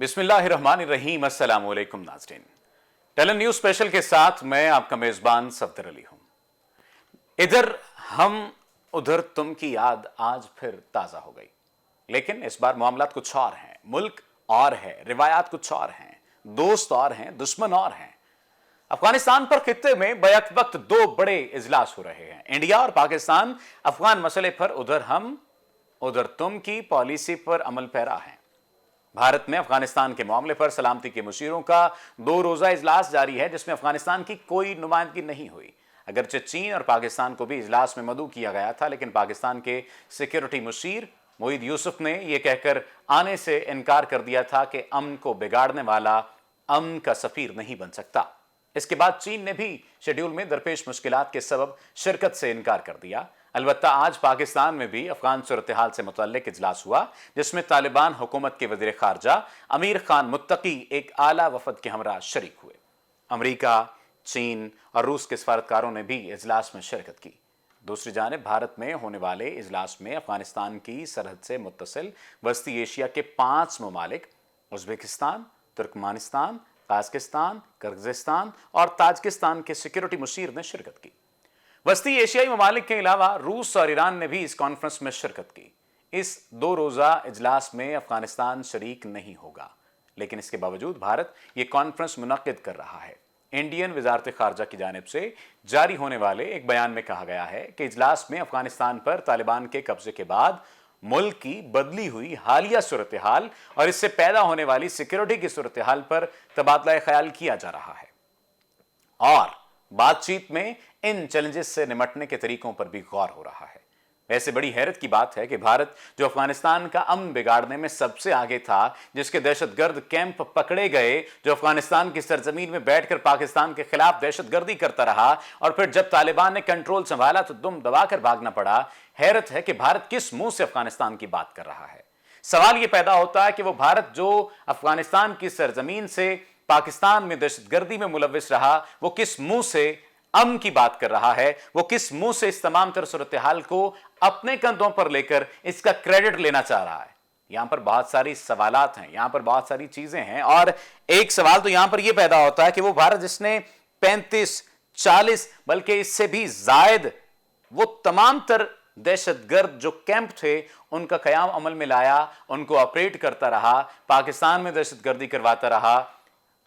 बिस्मिल्लाहिर्रहमानिर्रहीम। अस्सलाम वालेकुम नाज़रीन, टेलन न्यूज़ स्पेशल के साथ मैं आपका मेज़बान सफदर अली हूं। इधर हम उधर तुम की याद आज फिर ताज़ा हो गई, लेकिन इस बार मामलात कुछ और हैं, मुल्क और है, रिवायात कुछ और हैं, दोस्त और हैं, दुश्मन और हैं। अफगानिस्तान पर खित्ते में बैक वक्त दो बड़े इजलास हो रहे हैं। इंडिया और पाकिस्तान अफगान मसले पर उधर हम उधर तुम की पॉलिसी पर अमल पैरा हैं। भारत में अफगानिस्तान के मामले पर सलामती के मुशीरों का 2 रोजा इजलास जारी है, जिसमें अफगानिस्तान की कोई नुमाइंदगी नहीं हुई। अगरचे चीन और पाकिस्तान को भी इजलास में मदऊ किया गया था, लेकिन पाकिस्तान के सिक्योरिटी मुशीर मोईद यूसुफ ने यह कहकर आने से इनकार कर दिया था कि अमन को बिगाड़ने वाला अमन का सफीर नहीं बन सकता। इसके बाद चीन ने भी शेड्यूल में दरपेश मुश्किलात के सबब शिरकत से इनकार कर दिया। अलबत्ता आज पाकिस्तान में भी अफगान सूरत हाल से मुतल्लिक इजलास हुआ, जिसमें तालिबान हुकूमत के वज़ीर खारजा अमीर खान मुत्तकी एक आला वफद के हमरा शरीक हुए। अमरीका, चीन और रूस के सफारतकारों ने भी इजलास में शिरकत की। दूसरी जानिब भारत में होने वाले इजलास में अफगानिस्तान की सरहद से मुत्तसिल वस्ती एशिया के 5 ममालिक उज़्बेकिस्तान, तुर्कमानिस्तान, ताजिकिस्तान, किर्गिस्तान और ताजिकिस्तान के सिक्योरिटी मुशीर ने शिरकत की। वस्ती एशियाई ममालिक के अलावा रूस और ईरान ने भी इस कॉन्फ्रेंस में शिरकत की। इस 2 रोजा इजलास में अफगानिस्तान शरीक नहीं होगा, लेकिन इसके बावजूद भारत ये कॉन्फ्रेंस मुनक्किद कर रहा है। इंडियन वजारत खारजा की जानिब से जारी होने वाले एक बयान में कहा गया है कि इजलास में अफगानिस्तान पर तालिबान के कब्जे के बाद मुल्क की बदली हुई हालिया सूरत हाल और इससे पैदा होने वाली सिक्योरिटी की सूरत हाल पर तबादला ख्याल किया जा रहा है और बातचीत में इन चैलेंजेस से निपटने के तरीकों पर भी गौर हो रहा है। वैसे बड़ी हैरत की बात है कि भारत, जो अफगानिस्तान का अमन बिगाड़ने में सबसे आगे था, जिसके दहशतगर्द कैंप पकड़े गए, जो अफगानिस्तान की सरजमीन में बैठकर पाकिस्तान के खिलाफ दहशतगर्दी करता रहा और फिर जब तालिबान ने कंट्रोल संभाला तो दुम दबाकर भागना पड़ा। हैरत है कि भारत किस मुंह से अफगानिस्तान की बात कर रहा है। सवाल यह पैदा होता है कि वो भारत जो अफगानिस्तान की सरजमीन से पाकिस्तान में दहशतगर्दी में मुलविस रहा, वो किस मुंह से अमन की बात कर रहा है, वो किस मुंह से इस तमाम तरह सूरत हाल को अपने कंधों पर लेकर इसका क्रेडिट लेना चाह रहा है। यहां पर बहुत सारी सवालात हैं, यहां पर बहुत सारी चीजें हैं और एक सवाल तो यहां पर यह पैदा होता है कि वो भारत जिसने 35, 40 बल्कि इससे भी जायद वो तमाम तर दहशतगर्द जो कैंप थे उनका कयाम अमल में लाया, उनको ऑपरेट करता रहा, पाकिस्तान में दहशतगर्दी करवाता रहा,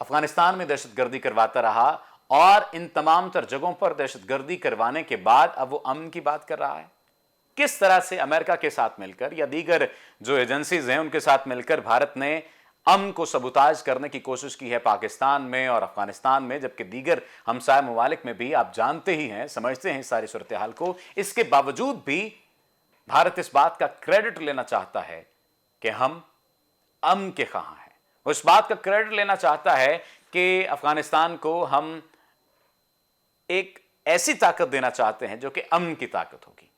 अफगानिस्तान में दहशतगर्दी करवाता रहा और इन तमाम तर जगहों पर दहशतगर्दी करवाने के बाद अब वो अमन की बात कर रहा है। किस तरह से अमेरिका के साथ मिलकर या दीगर जो एजेंसीज हैं उनके साथ मिलकर भारत ने अमन को सबूताज करने की कोशिश की है पाकिस्तान में और अफगानिस्तान में, जबकि दीगर हमसाय ममालिक में भी आप जानते ही हैं, समझते हैं सारी सूरत हाल को। इसके बावजूद भी भारत इस बात का क्रेडिट लेना चाहता है कि हम अमन के ख्वाह हैं। वो इस बात का क्रेडिट लेना चाहता है कि अफगानिस्तान को हम एक ऐसी ताकत देना चाहते हैं जो कि अमन की ताकत होगी।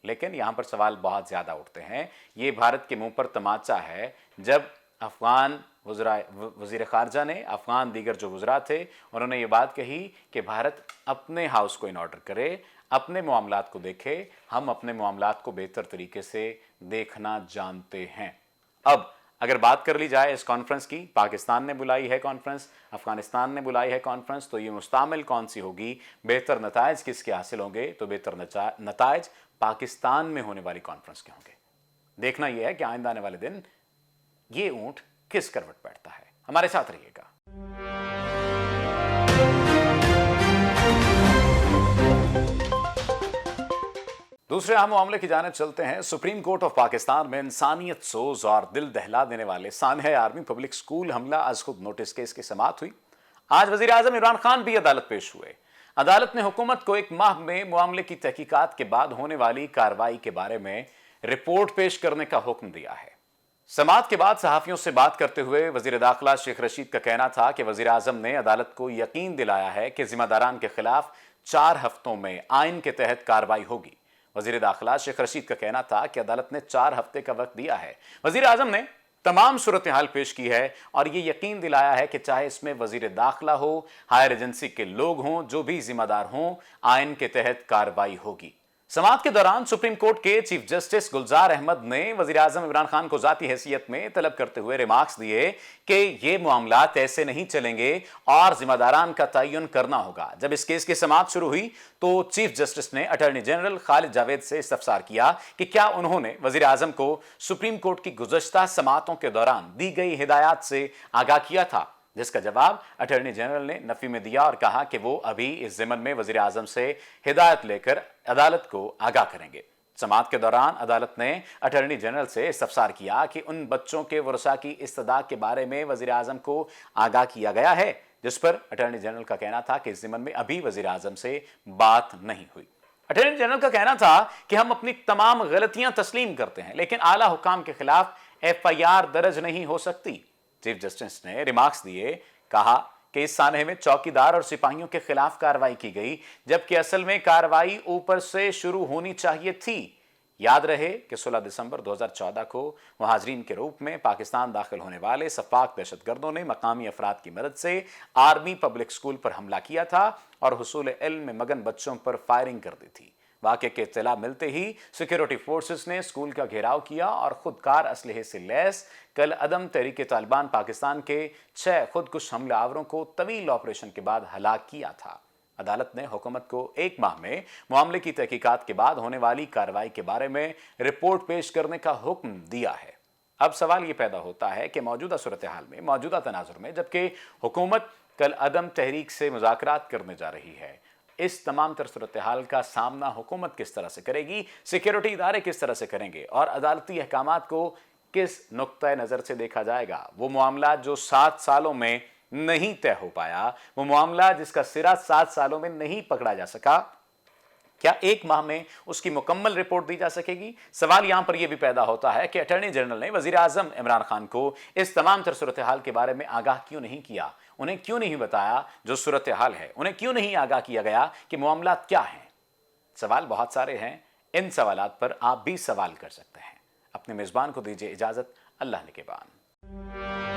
लेकिन यहां पर सवाल बहुत ज्यादा उठते हैं। ये भारत के मुंह पर तमाचा है जब अफगान वज़ीर खारजा ने, अफगान दीगर जो वज़रा थे, उन्होंने ये बात कही कि भारत अपने हाउस को इन ऑर्डर करे, अपने मामलात को देखे, हम अपने मामलात को बेहतर तरीके से देखना जानते हैं। अब अगर बात कर ली जाए इस कॉन्फ्रेंस की, पाकिस्तान ने बुलाई है कॉन्फ्रेंस, अफगानिस्तान ने बुलाई है कॉन्फ्रेंस, तो ये मुस्तामिल कौन सी होगी, बेहतर नताइज किसके हासिल होंगे, तो बेहतर नताइज पाकिस्तान में होने वाली कॉन्फ्रेंस के होंगे। देखना यह है कि आइंदा आने वाले दिन ये ऊंट किस करवट बैठता है। हमारे साथ रहिएगा। दूसरे अहम मामले की जानिब चलते हैं। सुप्रीम कोर्ट ऑफ पाकिस्तान में इंसानियत सोज और दिल दहला देने वाले सानहा आर्मी पब्लिक स्कूल हमला आज खुद नोटिस केस की समाअत हुई। आज वजीर आजम इमरान खान भी अदालत पेश हुए। अदालत ने हुकूमत को 1 माह में मामले की तहकीकात के बाद होने वाली कार्रवाई के बारे में रिपोर्ट पेश करने का हुक्म दिया है। समाअत के बाद सहाफियों से बात करते हुए वजीर दाखिला शेख रशीद का कहना था कि वजीर आजम ने अदालत को यकीन दिलाया है कि जिम्मेदारान के खिलाफ 4 हफ्तों में आइन के तहत कार्रवाई होगी। वजीर दाखिला शेख रशीद का कहना था कि अदालत ने 4 हफ्ते का वक्त दिया है। वजीर आजम ने तमाम सूरत हाल पेश की है और ये यकीन दिलाया है कि चाहे इसमें वजीर दाखिला हो, हायर एजेंसी के लोग हों, जो भी जिम्मेदार हों, आइन के तहत कार्रवाई होगी। समाअत के दौरान सुप्रीम कोर्ट के चीफ जस्टिस गुलजार अहमद ने वजीर आजम इमरान खान को जाती हैसियत में तलब करते हुए रिमार्क्स दिए कि ये मामला ऐसे नहीं चलेंगे और जिम्मेदारान का तयन करना होगा। जब इस केस की समाअत शुरू हुई तो चीफ जस्टिस ने अटॉर्नी जनरल खालिद जावेद से इस्तफसार किया कि क्या उन्होंने वजीर आजम को सुप्रीम कोर्ट की गुज़श्ता समाअतों के दौरान दी गई हिदायत से आगाह किया था, जिसका जवाब अटॉर्नी जनरल ने नफी में दिया और कहा कि वो अभी इस ज़िमन में वजीर आजम से हिदायत लेकर अदालत को आगाह करेंगे। समाअत के दौरान अदालत ने अटॉर्नी जनरल से इस्तफसार किया कि उन बच्चों के वरसा की इस्तदा के बारे में वजीर आजम को आगाह किया गया है, जिस पर अटॉर्नी जनरल का कहना था कि इस ज़िमन में अभी वजीर आजम से बात नहीं हुई। अटॉर्नी जनरल का कहना था कि हम अपनी तमाम गलतियां तस्लीम करते हैं, लेकिन आला हुकाम के खिलाफ FIR दर्ज नहीं हो सकती। चीफ जस्टिस ने रिमार्क्स दिए, कहा कि इस सानहे में चौकीदार और सिपाहियों के खिलाफ कार्रवाई की गई, जबकि असल में कार्रवाई ऊपर से शुरू होनी चाहिए थी। याद रहे कि 16 दिसंबर 2014 को मुहाजिरीन के रूप में पाकिस्तान दाखिल होने वाले सफाक दहशतगर्दों ने मकामी अफराद की मदद से आर्मी पब्लिक स्कूल पर हमला किया था और हुसूल इल्म में मगन बच्चों पर फायरिंग कर दी थी। वाक़े के इत्तला मिलते ही सिक्योरिटी फोर्सेस ने स्कूल का घेराव किया और खुदकार असलहे से लैस कल अदम तहरीक तालिबान पाकिस्तान के 6 खुदकुश हमलावरों को तवील ऑपरेशन के बाद हलाक किया था। अदालत ने हुकूमत को 1 माह में मामले की तहकीकात के बाद होने वाली कार्रवाई के बारे में रिपोर्ट पेश करने का हुक्म दिया है। अब सवाल ये पैदा होता है कि मौजूदा सूरत हाल में, मौजूदा तनाजुर में, जबकि हुकूमत कल अदम तहरीक से मुज़ाकरात करने जा रही है, इस तमाम तर सूरत हाल का सामना हुकूमत किस तरह से करेगी, सिक्योरिटी इदारे किस तरह से करेंगे और अदालती अहकामात को किस नुक्ता नज़र से देखा जाएगा। वो मामला जो 7 सालों में नहीं तय हो पाया, वो मामला जिसका सिरा 7 सालों में नहीं पकड़ा जा सका, क्या 1 माह में उसकी मुकम्मल रिपोर्ट दी जा सकेगी? सवाल यहां पर यह भी पैदा होता है कि अटॉर्नी जनरल ने वजीर आजम इमरान खान को इस तमाम तर सूरत हाल के बारे में आगाह क्यों नहीं किया? उन्हें क्यों नहीं बताया जो सूरत हाल है? उन्हें क्यों नहीं आगाह किया गया कि मामला क्या है? सवाल बहुत सारे हैं। इन सवालात पर आप भी सवाल कर सकते हैं। अपने मेज़बान को दीजिए इजाज़त। अल्लाह ने के बाद।